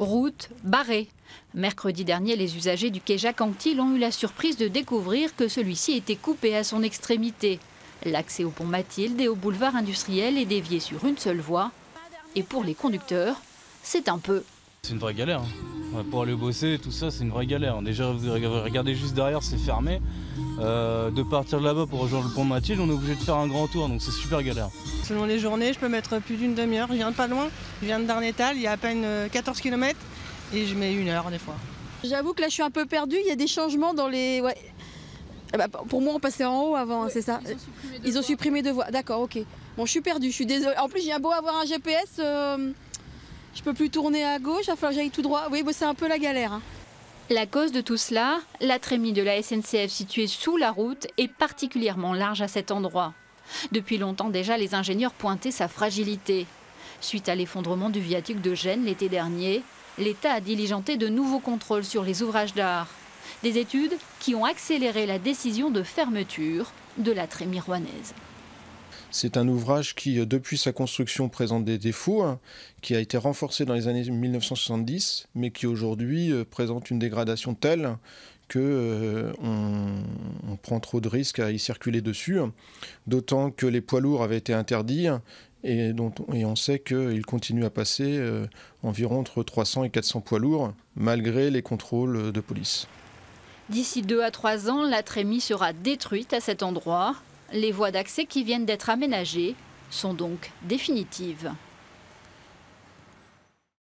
Route barrée. Mercredi dernier, les usagers du quai Jacques-Anquetil ont eu la surprise de découvrir que celui-ci était coupé à son extrémité. L'accès au pont Mathilde et au boulevard industriel est dévié sur une seule voie. Et pour les conducteurs, c'est un peu... C'est une vraie galère. Pour aller bosser, tout ça, c'est une vraie galère. Déjà, vous regardez juste derrière, c'est fermé. De partir de là-bas pour rejoindre le pont Mathilde, on est obligé de faire un grand tour, donc c'est super galère. Selon les journées, je peux mettre plus d'une demi-heure. Je viens de pas loin, je viens de Darnétal, il y a à peine 14 km et je mets 1 heure des fois. J'avoue que là, je suis un peu perdue. Il y a des changements dans les... Ouais. Pour moi, on passait en haut avant, c'est ça. Ils ont supprimé 2 voies. D'accord, ok. Bon, je suis perdue, je suis désolée. En plus, j'ai beau avoir un GPS, je peux plus tourner à gauche, il va falloir que j'aille tout droit. Oui, c'est un peu la galère. La cause de tout cela, la trémie de la SNCF située sous la route est particulièrement large à cet endroit. Depuis longtemps déjà, les ingénieurs pointaient sa fragilité. Suite à l'effondrement du viaduc de Gênes l'été dernier, l'État a diligenté de nouveaux contrôles sur les ouvrages d'art. Des études qui ont accéléré la décision de fermeture de la trémie rouennaise. C'est un ouvrage qui, depuis sa construction, présente des défauts, qui a été renforcé dans les années 1970, mais qui aujourd'hui présente une dégradation telle qu'on prend trop de risques à y circuler dessus, d'autant que les poids lourds avaient été interdits et on sait qu'il continue à passer environ entre 300 et 400 poids lourds, malgré les contrôles de police. D'ici 2 à 3 ans, la trémie sera détruite à cet endroit. Les voies d'accès qui viennent d'être aménagées sont donc définitives.